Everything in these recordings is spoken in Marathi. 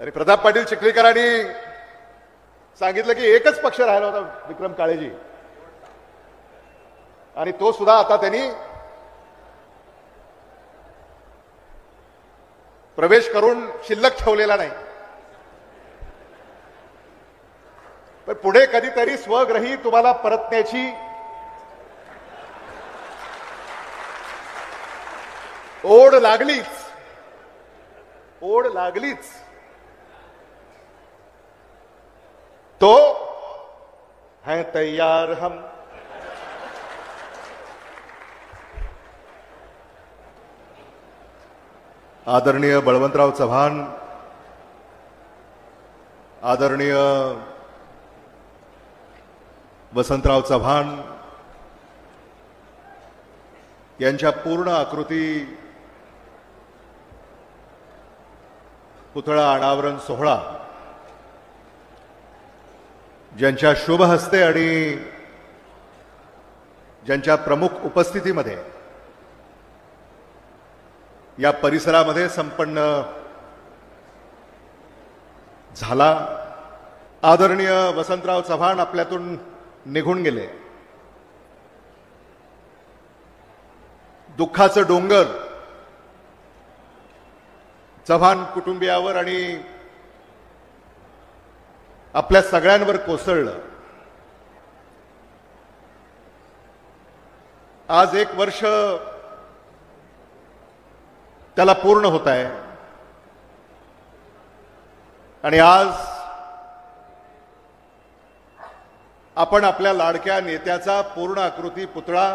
आणि प्रताप पाटील चिखलीकरांनी सांगितलं की एकच पक्ष राहिला होता, विक्रम काळेजी, आणि तो सुद्धा आता त्यांनी प्रवेश करून शिल्लक ठेवलेला नाही. पण पुढे कधीतरी स्वग्रही तुम्हाला परतण्याची ओढ लागलीच. तो है तैयार हम. आदरणीय बळवंतराव चव्हाण, आदरणीय वसंतराव चव्हाण यांच्या पूर्ण आकृती पुतळा अनावरण सोहळा ज्यांच्या शुभ हस्ते आणि ज्यांच्या प्रमुख उपस्थितीमध्ये या परिसरामध्ये संपन्न झाला. आदरणीय वसंतराव चव्हाण आपल्यातून निघून गेले. दुःखाचं डोंगर चव्हाण कुटुंबियावर आणि आपल्या सगळ्यांवर कोसळलं. आज 1 वर्ष त्याला पूर्ण होत आहे आणि आज आपण आपल्या लाडक्या नेत्याचा पूर्ण आकृती पुतळा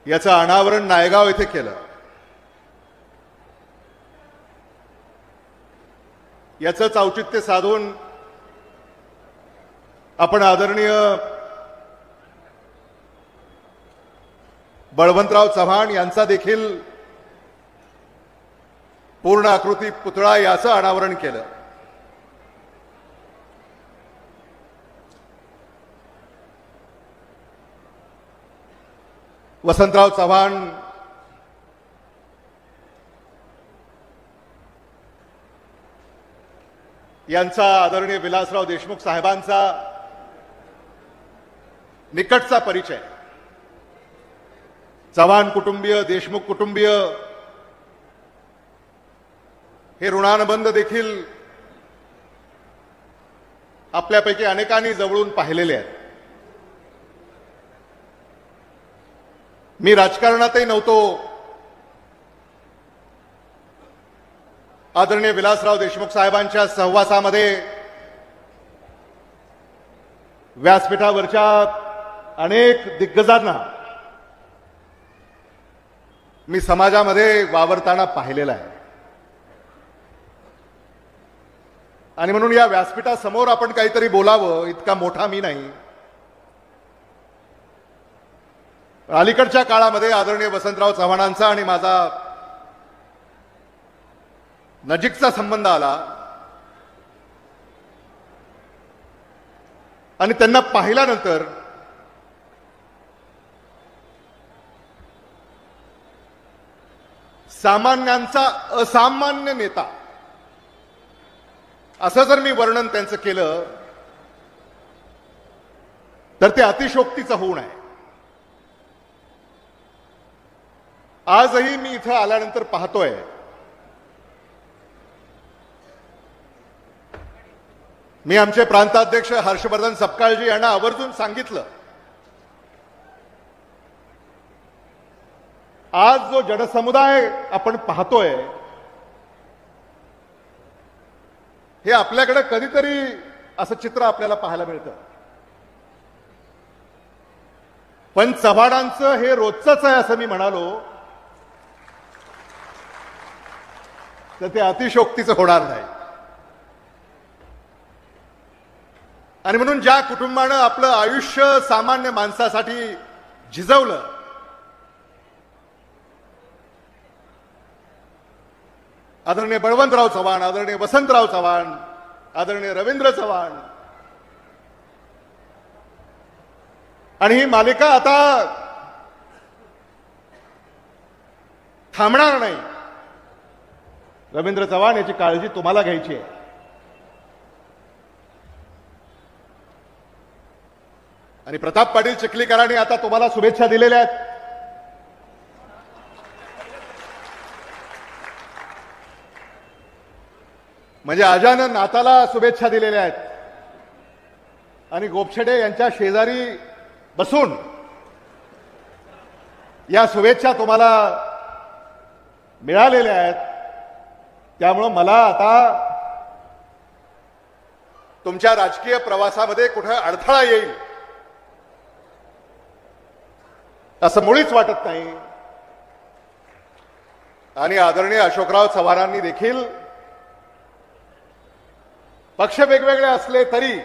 याचं अनावरण नायगाव येथे केलं. याचंच औचित्य साधून आपण आदरणीय बळवंतराव चव्हाण यांचा देखील पूर्ण आकृती पुतळा याचं अनावरण केलं. वसंतराव चव्हाण यांचा आदरणीय विलासराव देशमुख साहेबांचा निकटचा परिचय. चव्हाण कुटुंबीय, देशमुख कुटुंबीय हे ऋणानुबंध देखील आपल्यापैकी अनेकांनी जवळून पाहिलेले आहेत. मी राजकारणातही नव्हतो. आदरणीय विलासराव देशमुख साहेबांच्या सहवासामध्ये व्यासपीठावरच्या अनेक दिग्गजांना मी समाजामध्ये वावरताना पाहिलेला आहे आणि म्हणून या व्यासपीठासमोर आपण काहीतरी बोलावं इतका मोठा मी नाही. अलीकडच्या काळामध्ये आदरणीय वसंतराव चव्हाणांचा आणि माझा नजीकचा संबंध आला आणि त्यांना पाहिल्यानंतर सामान्यांचा असामान्य नेता असं जर मी वर्णन त्यांचं केलं तर ते अतिशोक्तीचं होऊ नये. आजही मी इथं आल्यानंतर पाहतोय मी आमचे प्रांताध्यक्ष हर्षवर्धन सपकाळजी यांना आवर्जून सांगितलं, आज जो जनसमुदाय आपण पाहतोय हे आपल्याकडे कधीतरी असं चित्र आपल्याला पाहायला मिळतं, पण चव्हाणांचं हे रोजचंच आहे असं मी म्हणालो तर ते अतिशोक्तीचं होणार नाही. आणि म्हणून ज्या कुटुंबानं आपलं आयुष्य सामान्य माणसासाठी झिजवलं, आदरणीय बळवंतराव चव्हाण, आदरणीय वसंतराव चव्हाण, आदरणीय रवींद्र चव्हाण, आणि ही मालिका आता थांबणार नाही रवींद्र चव्हाण याची काळजी तुम्हाला घ्यायची आहे. आणि प्रताप पाटील चिखलीकरांनी आता तुम्हाला शुभेच्छा दिलेल्या आहेत. म्हणजे अजानन नाताला शुभेच्छा दिलेल्या आहेत. आणि गोपछडे यांच्या शेजारी बसून या शुभेच्छा तुम्हाला मिळालेल्या आहेत. त्यामुळं मला आता तुमच्या राजकीय प्रवासामध्ये कुठे अडथळा येईल असं मुळीच वाटत नाही. आणि आदरणीय अशोकराव चव्हाणांनी देखील पक्ष वेगवेगळे असले तरी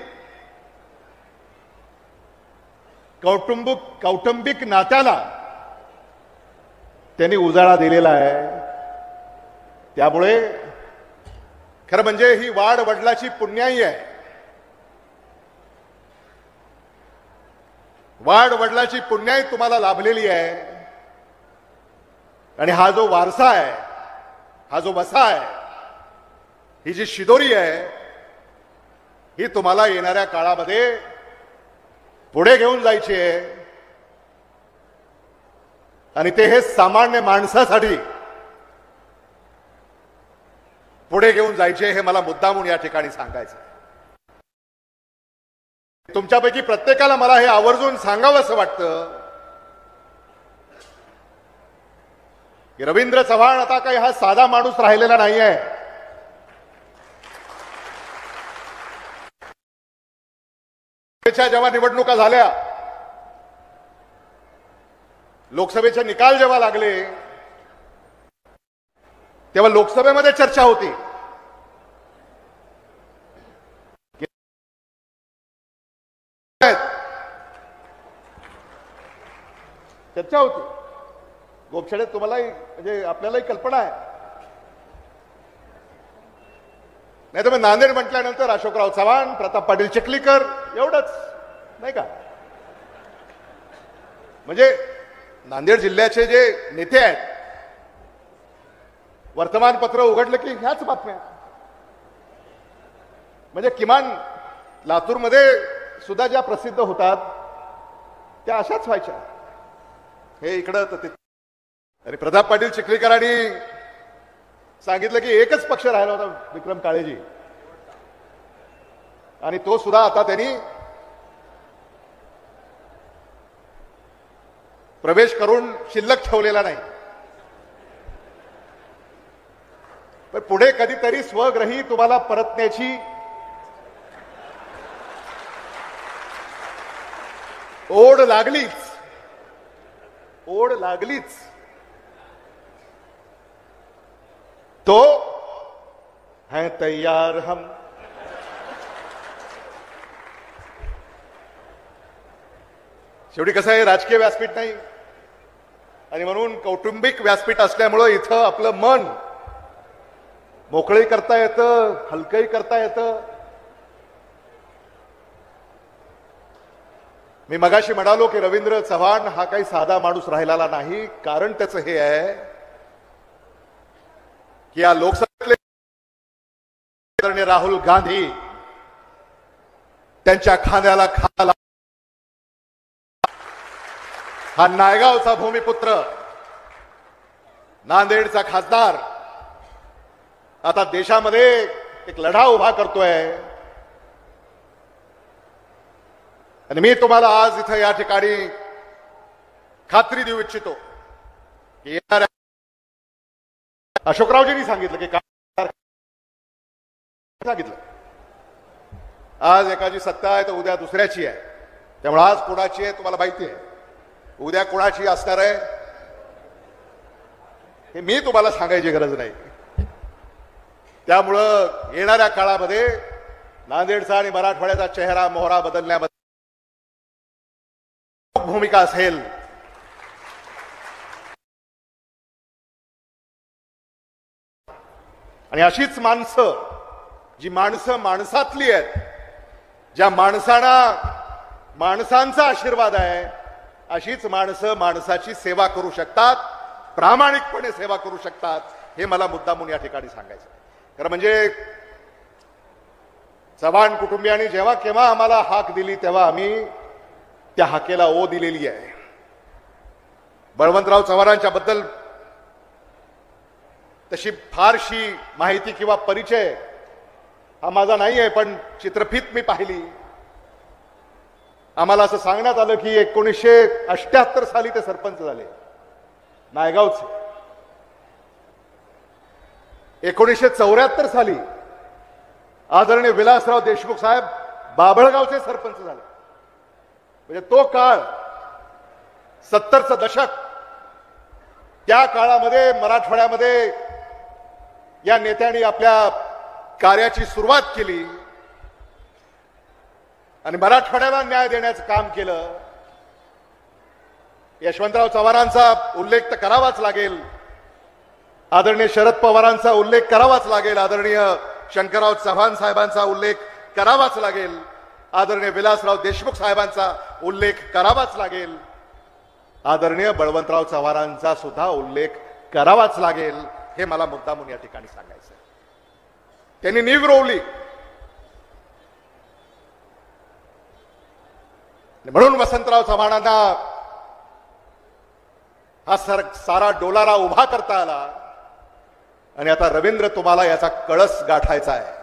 कौटुंबिक नात्याला त्यांनी उजाळा दिलेला आहे. त्यामुळे खरं म्हणजे ही वाढ वडिलाची पुण्याई आहे. वाढ वडिलाची पुण्याई तुम्हाला लाभलेली आहे. आणि हा जो वारसा आहे, हा जो वसा आहे, ही जी शिदोरी आहे, ही तुम्हाला येणाऱ्या काळामध्ये पुढे घेऊन जायची आहे. आणि ते हे सामान्य माणसासाठी पुढे घेऊन जायचे हे मला मुद्दामून या ठिकाणी सांगायचं. तुमच्यापैकी प्रत्येकाला मला हे आवर्जून सांगावं असं वाटतं की रवींद्र चव्हाण आता काही हा साधा माणूस राहिलेला नाही आहे. जेव्हा निवडणुका झाल्या, लोकसभेचे निकाल जेव्हा लागले, तेव्हा लोकसभेमध्ये चर्चा होती. चर्चा होती. गोपछडे तुम्हालाही म्हणजे आपल्यालाही कल्पना आहे. नाही तर मग नांदेड म्हटल्यानंतर अशोकराव चव्हाण, प्रताप पाटील चिखलीकर एवढंच नाही का. म्हणजे नांदेड जिल्ह्याचे जे नेते आहेत, वर्तमानपत्र उघडलं की ह्याच बातम्या. म्हणजे किमान लातूरमध्ये सुद्धा ज्या प्रसिद्ध होतात त्या अशाच व्हायच्या. हे इकडं तर ते. आणि प्रताप पाटील चिखलीकरांनी सांगितलं की एकच पक्ष राहिला होता, विक्रम काळेजी. आणि तो सुद्धा आता त्यांनी प्रवेश करून शिल्लक ठेवलेला नाही. पण पुढे कधीतरी स्वग्रही तुम्हाला परतण्याची ओढ लागलीच. तो है तैयार हम. शेवटी कसं आहे, राजकीय व्यासपीठ नाही आणि म्हणून कौटुंबिक व्यासपीठ असल्यामुळं इथं आपलं मन मोकळंही करता येतं, हलकंही करता येतं. मी मगाशी म्हणालो की रवींद्र चव्हाण हा काही साधा माणूस राहिलेला नाही. कारण त्याचं हे आहे की या लोकसभेतले राहुल गांधी त्यांच्या खांद्याला खाला. हा नायगावचा भूमिपुत्र, नांदेडचा खासदार आता देशामध्ये एक लढा उभा करतोय. आणि मी तुम्हाला आज इथं या ठिकाणी खात्री देऊ इच्छितो की येणाऱ्या अशोकरावजींनी सांगितलं की काय सांगितलं, आज एकाची सत्ता आहे तर उद्या दुसऱ्याची आहे. त्यामुळे आज कोणाची आहे तुम्हाला माहिती आहे, उद्या कोणाची असणार आहे हे मी तुम्हाला सांगायची गरज नाही. त्यामुळं येणाऱ्या काळामध्ये नांदेडचा आणि मराठवाड्याचा चेहरा मोहरा बदलण्यामध्ये भूमिका असेल. आणि अशीच माणसं, जी माणसं माणसातली आहेत, ज्या माणसांना माणसांचा आशीर्वाद आहे, अशीच माणसं माणसाची सेवा करू शकतात, प्रामाणिकपणे सेवा करू शकतात. हे मला मुद्दामून या ठिकाणी सांगायचं आहे. खरं म्हणजे चव्हाण कुटुंबियांनी जेव्हा केव्हा आम्हाला हाक दिली तेव्हा आम्ही त्या हाकेला ओ दिलेली आहे. बळवंतराव चव्हाणांच्या बद्दल तशी फारशी माहिती किंवा परिचय हा माझा नाही आहे, पण चित्रफित मी पाहिली. आम्हाला असं सांगण्यात आलं की 1978 साली ते सरपंच झाले नायगावचे. 1974 साली आदरणीय विलासराव देशमुख साहेब बाभळगावचे सरपंच झाले. म्हणजे तो काळ 70चं दशक, त्या काळामध्ये मराठवाड्यामध्ये या नेत्यांनी आपल्या कार्याची सुरुवात केली आणि मराठवाड्याला न्याय देण्याचं काम केलं. यशवंतराव चव्हाणांचा उल्लेख तर करावाच लागेल, आदरणीय शरद पवारांचा उल्लेख करावाच लागेल, आदरणीय शंकरराव चव्हाण साहेबांचा उल्लेख करावाच लागेल, आदरणीय विलासराव देशमुख साहेबांचा उल्लेख करावाच लागेल, आदरणीय बळवंतराव चव्हाणांचा सुद्धा उल्लेख करावाच लागेल. हे मला मुद्दामून या ठिकाणी सांगायचं आहे. त्यांनी नीव रोवली म्हणून वसंतराव चव्हाणांना हा सारा डोलारा उभा करता आला आणि आता रवींद्र तुम्हाला याचा कळस गाठायचा आहे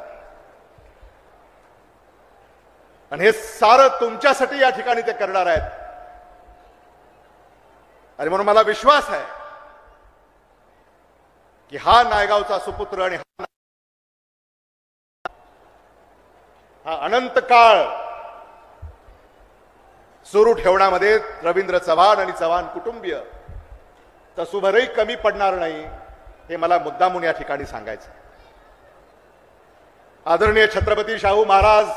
आणि हे सारं तुमच्यासाठी या ठिकाणी ते करणार आहेत. आणि म्हणून मला विश्वास आहे की हा नायगावचा सुपुत्र आणि हा अनंत काळ सुरू ठेवण्यामध्ये रवींद्र चव्हाण आणि चव्हाण कुटुंबीय तसूभरही कमी पडणार नाही. हे मला मुद्दामून या ठिकाणी सांगायचं. आदरणीय छत्रपती शाहू महाराज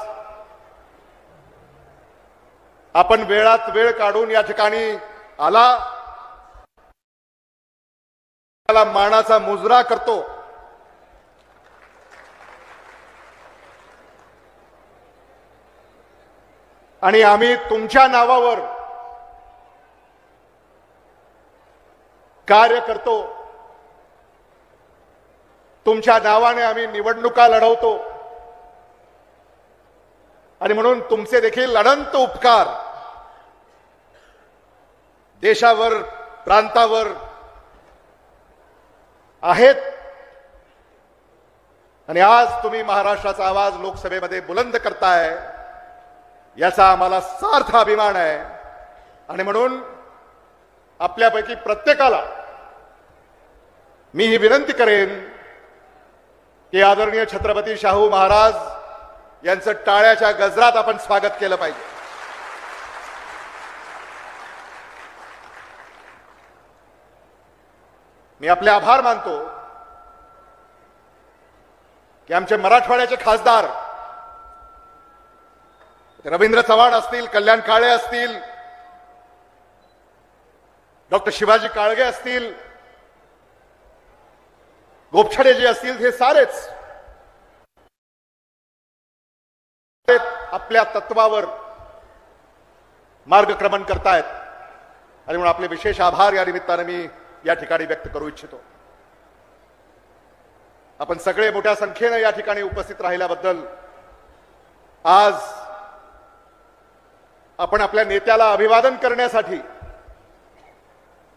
आपण वेळात वेळ काढून या ठिकाणी आला, त्याला मानाचा मुजरा करतो. आणि आम्ही तुमच्या नावावर कार्य करतो, तुमच्या नावाने आम्ही निवडणुका लढवतो आणि म्हणून तुमचे देखील अनंत उपकार देशावर प्रांतावर आहेत. आणि आज तुम्ही महाराष्ट्राचा आवाज लोकसभेमध्ये बुलंद करताय याचा आम्हाला सार्थ अभिमान आहे. आणि म्हणून आपल्यापैकी प्रत्येकाला मी ही विनंती करेन की आदरणीय छत्रपती शाहू महाराज यांचं टाळ्याच्या गजरात आपण स्वागत केलं पाहिजे. मी आपले आभार मानतो की आमचे मराठवाड्याचे खासदार रवींद्र चव्हाण असतील, कल्याण काळे असतील, डॉक्टर शिवाजी काळगे असतील, गोपछडे जे असतील, हे सारेच आपल्या तत्वावर मार्गक्रमण करतायत. आणि म्हणून आपले विशेष आभार या निमित्ताने मी या ठिकाणी व्यक्त करू इच्छितो. आपण सगळे मोठ्या संख्येने या ठिकाणी उपस्थित राहिल्याबद्दल आज आपण आपल्या नेत्याला अभिवादन करण्यासाठी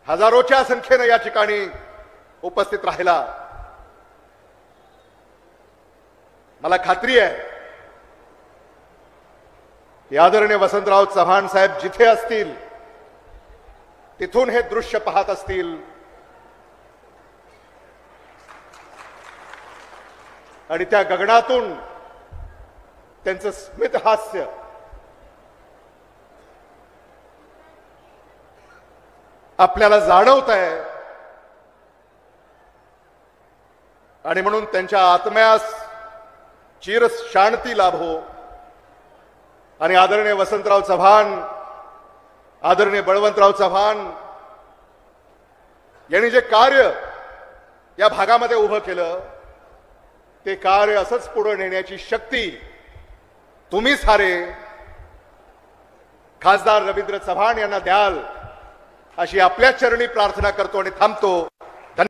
हजारोच्या संख्येने या ठिकाणी उपस्थित राहिला. मला खात्री आहे की आदरणीय वसंतराव चव्हाण साहेब जिथे असतील तिथून हे दृश्य पाहत असतील आणि त्या गगनातून त्यांचं स्मित हास्य आपल्याला जाणवत आहे. आणि म्हणून त्यांच्या आत्म्यास चिर शांती लाभो. आणि आदरणीय वसंतराव चव्हाण, आदरणीय बळवंतराव चव्हाण यांनी जे कार्य या भागामध्ये उभं केलं ते कार्य असंच पुढे नेण्याची शक्ती तुम्ही सारे खासदार रवींद्र चव्हाण यांना द्याल अशी आपल्या चरणी प्रार्थना करतो आणि थांबतो.